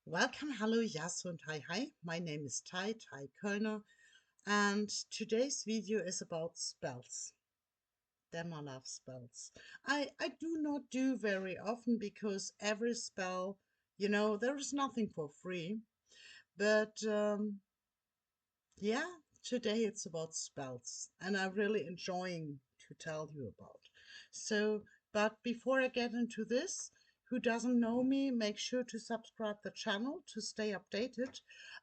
Welcome, hello, yes, and hi. My name is Tai Kölner, and today's video is about spells. Damn, I love spells. I do not do very often because every spell, there is nothing for free. But yeah, today it's about spells, and I'm really enjoying to tell you about. But before I get into this, who doesn't know me, make sure to subscribe the channel to stay updated.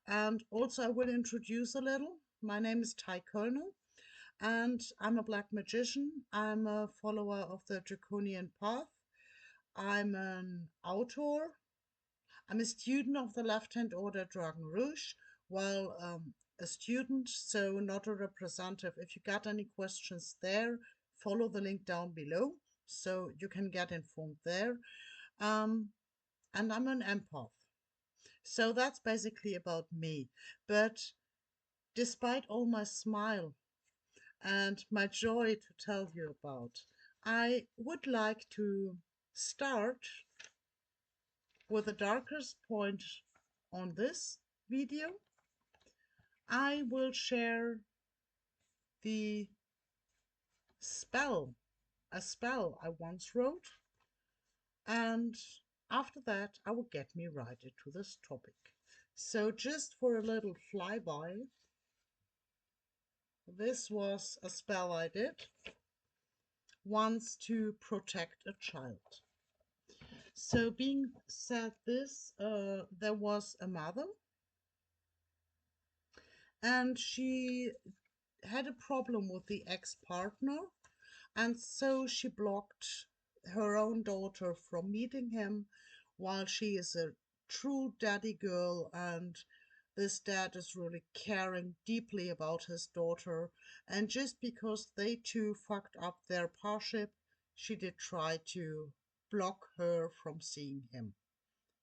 And also, I will introduce a little. My name is Tai Kölner, and I'm a black magician. I'm a follower of the Draconian Path. I'm an author. I'm a student of the left-hand Order Dragon Rouge, while a student, so not a representative. If you got any questions there, follow the link down below so you can get informed there. Um, and I'm an empath. So that's basically about me. But despite all my smile and my joy to tell you about, I would like to start with the darkest point on this video. I will share the spell, a spell I once wrote, and after that I will get me right into this topic. So just for a little flyby, this was a spell I did once to protect a child. So being said this, there was a mother and she had a problem with the ex-partner, and so she blocked her own daughter from meeting him while she is a true daddy girl, and this dad is really caring deeply about his daughter. And just because they two fucked up their parship, she did try to block her from seeing him.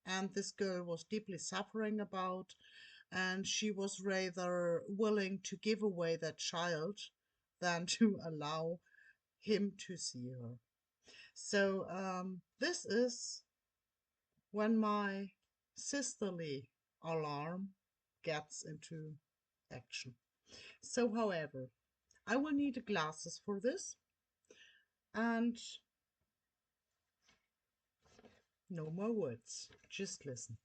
And this girl was deeply suffering about, and she was rather willing to give away that child than to allow him to see her. So this is when my sisterly alarm gets into action. So, however, I will need glasses for this, and no more words, just listen.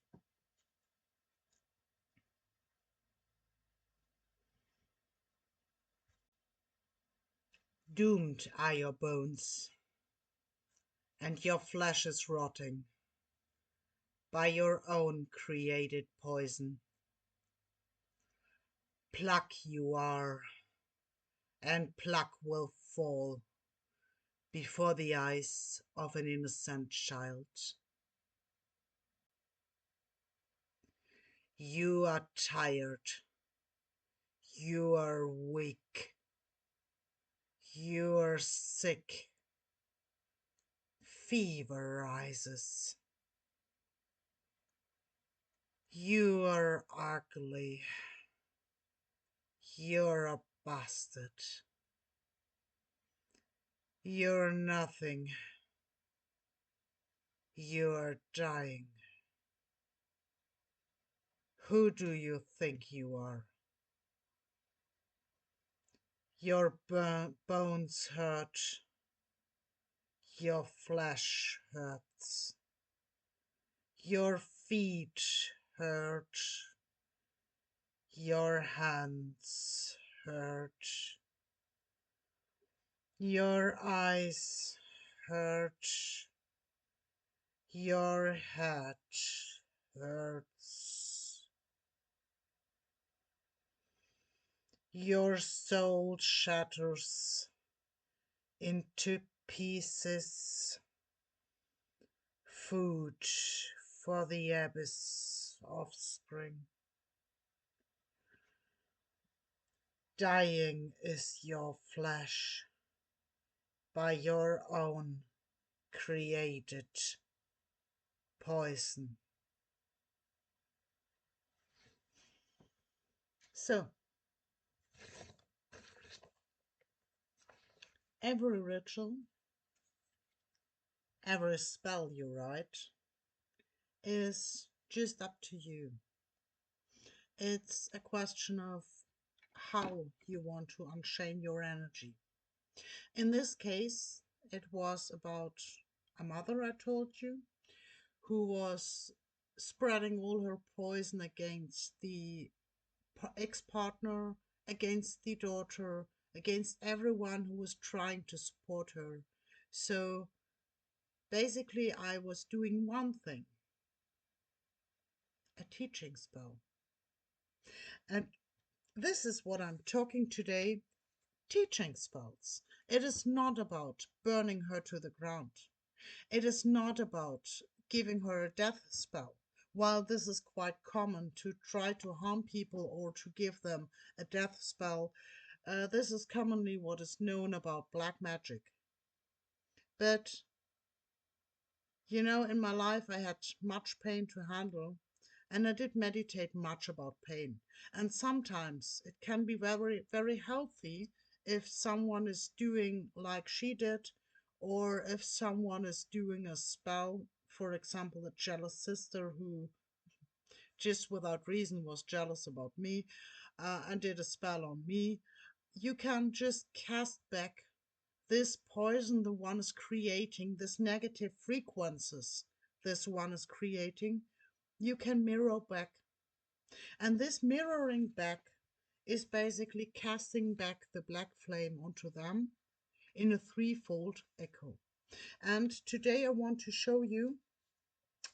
Doomed are your bones, and your flesh is rotting by your own created poison. Pluck you are, and pluck will fall before the eyes of an innocent child. You are tired. You are weak. You are sick. Fever rises. You are ugly. You're a bastard. You're nothing. You're dying. Who do you think you are? Your bones hurt. Your flesh hurts. Your feet hurt. Your hands hurt. Your eyes hurt. Your head hurts. Your soul shatters into pieces. Food for the abyss offspring. Dying is your flesh by your own created poison. So, every ritual, every spell you write is just up to you. It's a question of how you want to unchain your energy. In this case, it was about a mother, I told you, who was spreading all her poison against the ex-partner, against the daughter, against everyone who was trying to support her. So basically, I was doing one thing, a teaching spell. And this is what I'm talking today, teaching spells. It is not about burning her to the ground. It is not about giving her a death spell. While this is quite common to try to harm people or to give them a death spell, this is commonly what is known about black magic. But, in my life I had much pain to handle, and I did meditate much about pain. And sometimes it can be very, very healthy if someone is doing like she did, or if someone is doing a spell, for example, a jealous sister who just without reason was jealous about me and did a spell on me. You can just cast back this poison the one is creating, this negative frequencies this one is creating. You can mirror back. And this mirroring back is basically casting back the black flame onto them in a threefold echo. And today I want to show you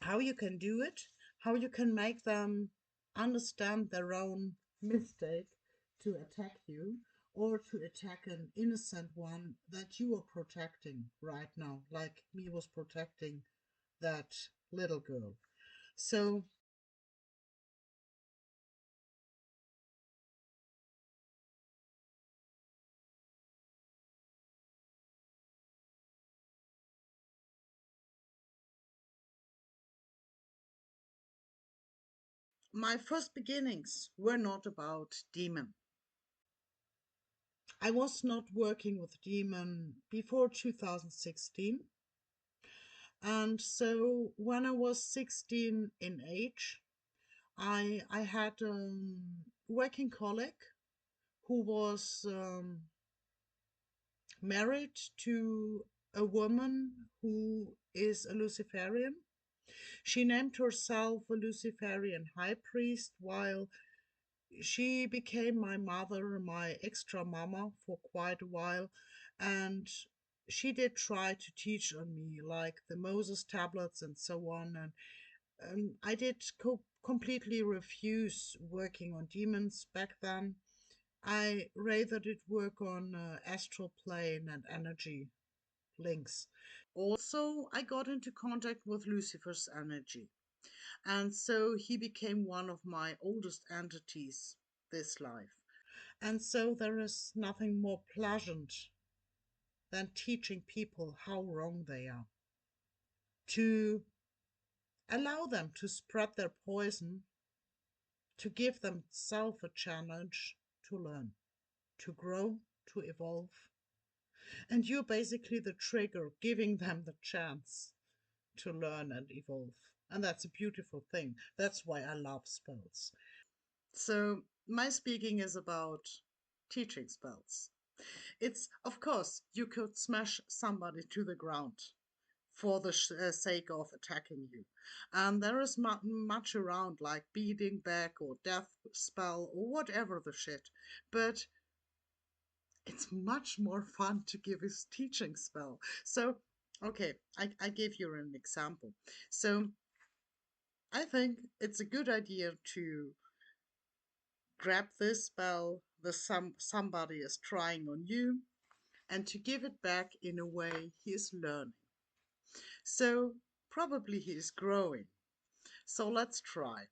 how you can do it, how you can make them understand their own mistake to attack you or to attack an innocent one that you are protecting right now, like me was protecting that little girl. So my first beginnings were not about demon. I was not working with demon before 2016. And so when I was 16 in age, I had a working colleague who was married to a woman who is a Luciferian. She named herself a Luciferian high priest, while she became my mother, my extra mama for quite a while. And she did try to teach on me, like the Moses tablets and so on. And I did completely refuse working on demons back then. I rather did work on astral plane and energy links. Also, I got into contact with Lucifer's energy. And so he became one of my oldest entities this life. And so there is nothing more pleasant than teaching people how wrong they are. To allow them to spread their poison, to give themselves a challenge to learn, to grow, to evolve. And you're basically the trigger, giving them the chance to learn and evolve. And that's a beautiful thing. That's why I love spells. So, my speaking is about teaching spells. It's, of course, you could smash somebody to the ground for the sake of attacking you. And there is much around, like beating back or death spell or whatever the shit. But it's much more fun to give a teaching spell. So, okay, I give you an example. So, I think it's a good idea to grab this spell the somebody is trying on you and to give it back in a way he is learning. So probably he is growing. So let's try.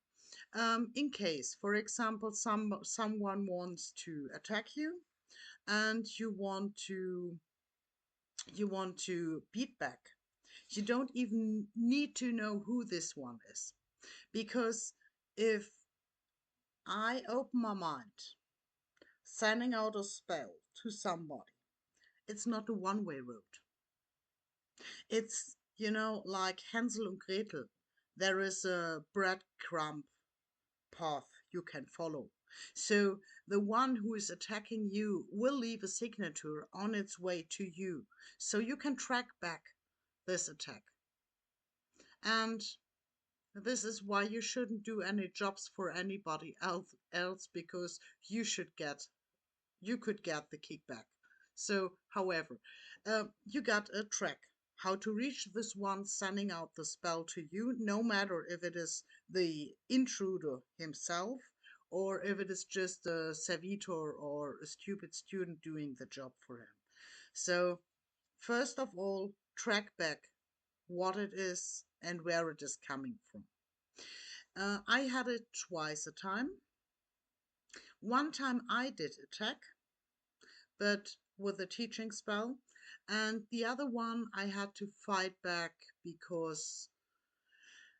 In case, for example, someone wants to attack you and you want to beat back. You don't even need to know who this one is, because if I open my mind, sending out a spell to somebody, it's not a one-way road. It's, like Hansel and Gretel. there is a breadcrumb path you can follow. So the one who is attacking you will leave a signature on its way to you, so you can track back this attack. And this is why you shouldn't do any jobs for anybody else, because you could get the kickback. So, however, you got a track how to reach this one sending out the spell to you, no matter if it is the intruder himself or if it is just a servitor or a stupid student doing the job for him. So, first of all, track back what it is and where it is coming from. I had it twice a time. One time I did attack, but with a teaching spell, and the other one I had to fight back because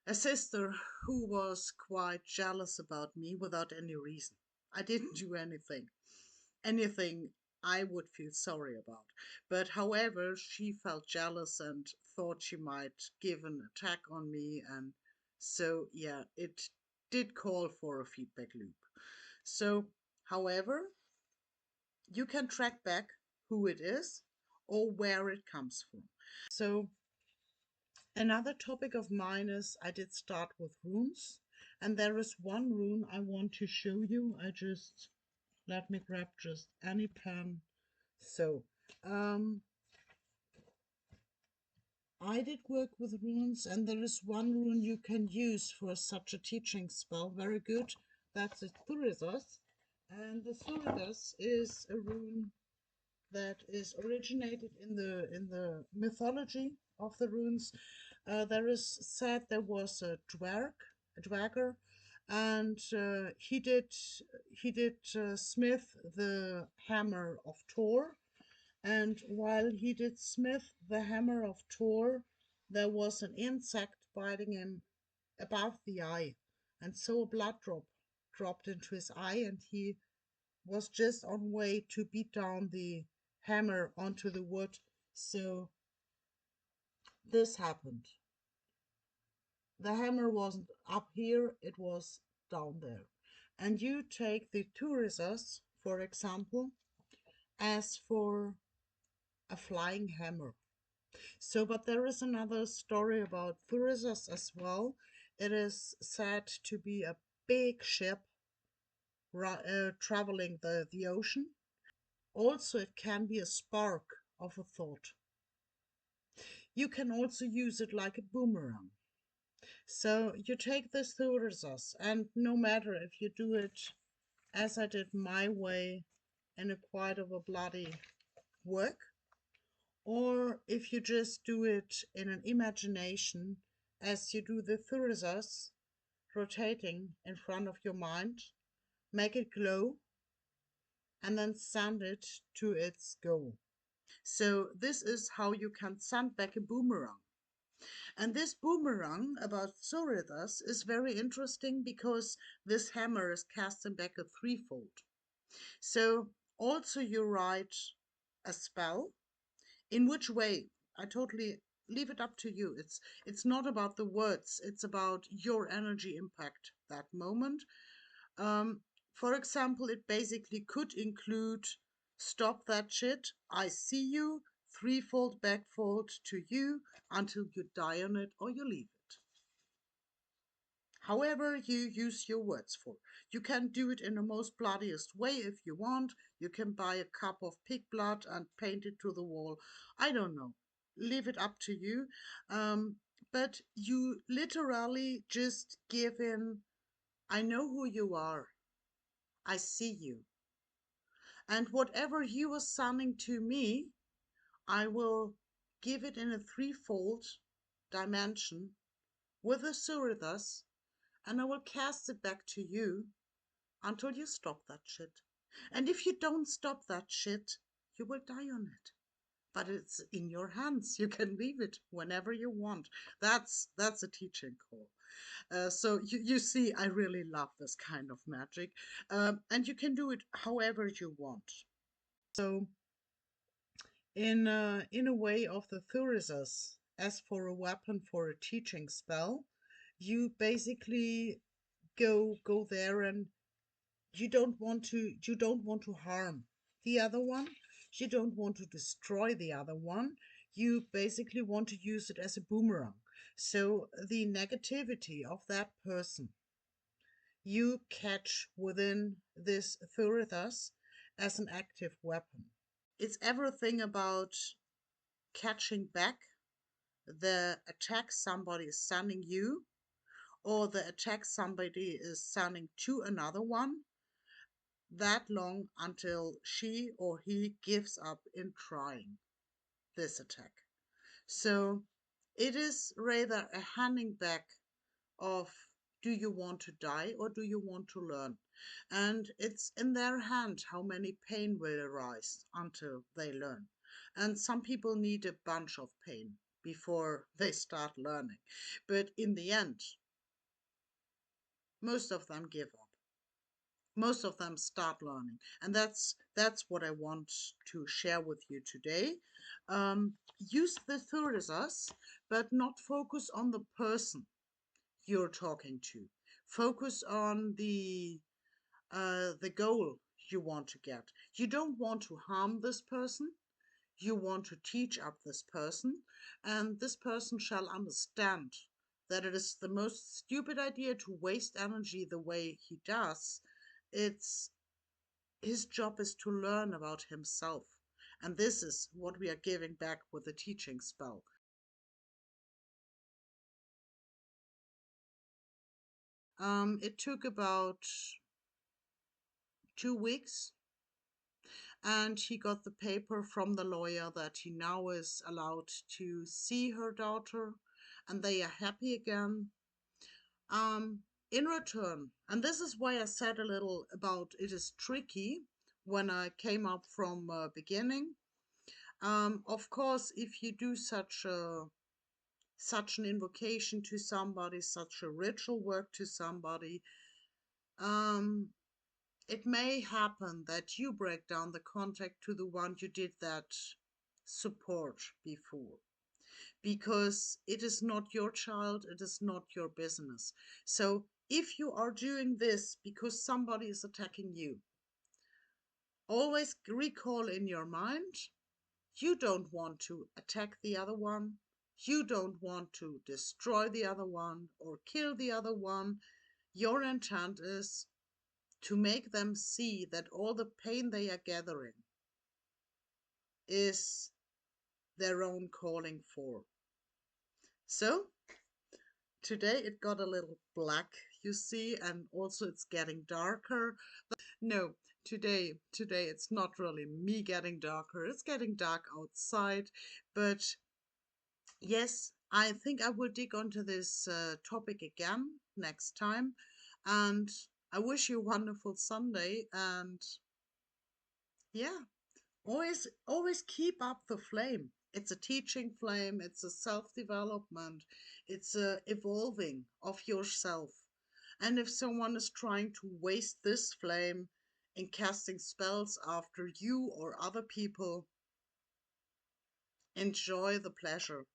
a sister who was quite jealous about me without any reason. I didn't do anything I would feel sorry about. But however, she felt jealous and thought she might give an attack on me, and so yeah, it did call for a feedback loop. So, however, you can track back who it is or where it comes from. So, another topic of mine is I did start with runes, and there is one rune I want to show you. Let me grab just any pen. So, um, I did work with runes, and there is one rune you can use for such a teaching spell. Very good. That's the Thurizos. And the Thurizos is a rune that is originated in the mythology of the runes. There is said there was a dwarger, and he did smith the hammer of Thor. And while he did smith the hammer of Thor, there was an insect biting him above the eye, and so a blood drop dropped into his eye, and he was just on way to beat down the hammer onto the wood. So this happened. The hammer wasn't up here, it was down there. And you take the Thurizos, for example, as for a flying hammer. So, but there is another story about Thurizos as well. It is said to be a big ship traveling the ocean. Also, it can be a spark of a thought. You can also use it like a boomerang. So you take this Thurizos, and no matter if you do it as I did my way in a quite of a bloody work, or if you just do it in an imagination as you do the Thurizos rotating in front of your mind, make it glow, and then send it to its goal. So this is how you can send back a boomerang. And this boomerang about Zoridas is very interesting because this hammer is casting back a threefold. So also you write a spell. In which way? I totally leave it up to you. It's not about the words, it's about your energy impact that moment. Um, for example, it basically could include stop that shit, I see you, threefold backfold to you until you die on it or you leave it. However you use your words for. You can do it in the most bloodiest way if you want. You can buy a cup of pig blood and paint it to the wall. I don't know. Leave it up to you. But you literally just give in, I know who you are. I see you. And whatever you are sending to me, I will give it in a threefold dimension with a Surathas, and I will cast it back to you until you stop that shit. And if you don't stop that shit, you will die on it. But it's in your hands. You can leave it whenever you want. That's a teaching call. So you see, I really love this kind of magic. And you can do it however you want. So in a way of the Thurizos, as for a weapon for a teaching spell, You basically go there, and you don't want to harm the other one. You don't want to destroy the other one. You basically want to use it as a boomerang. So the negativity of that person you catch within this Thurithes as an active weapon. It's everything about catching back the attack somebody is sending you, or the attack somebody is sending to another one, that long until she or he gives up in trying this attack. So it is rather a handing back of, do you want to die or do you want to learn? And it's in their hand how many pain will arise until they learn. And some people need a bunch of pain before they start learning. But in the end, most of them give up. Most of them start learning, and that's what I want to share with you today. Use the thesaurus, but not focus on the person you're talking to. Focus on the goal you want to get. You don't want to harm this person. You want to teach up this person, and this person shall understand that it is the most stupid idea to waste energy the way he does. It's his job is to learn about himself. And this is what we are giving back with the teaching spell. It took about 2 weeks, and he got the paper from the lawyer that he now is allowed to see her daughter, and they are happy again. In return, and this is why I said a little about it is tricky when I came up from beginning. Of course, if you do such an invocation to somebody, such a ritual work to somebody, um, it may happen that you break down the contact to the one you did that support before, because it is not your child, it is not your business. So if you are doing this because somebody is attacking you, always recall in your mind, you don't want to attack the other one. You don't want to destroy the other one or kill the other one. Your intent is to make them see that all the pain they are gathering is their own calling for. So today it got a little black, you see, and also it's getting darker. No, today it's not really me getting darker. It's getting dark outside, but yes, I think I will dig onto this topic again next time. And I wish you a wonderful Sunday. And yeah, always keep up the flame. It's a teaching flame. It's a self-development. It's a evolving of yourself. And if someone is trying to waste this flame in casting spells after you or other people, enjoy the pleasure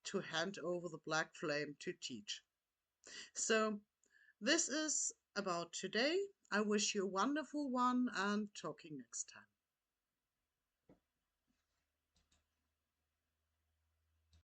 to hand over the black flame to teach. So this is about today. I wish you a wonderful one, and talking next time.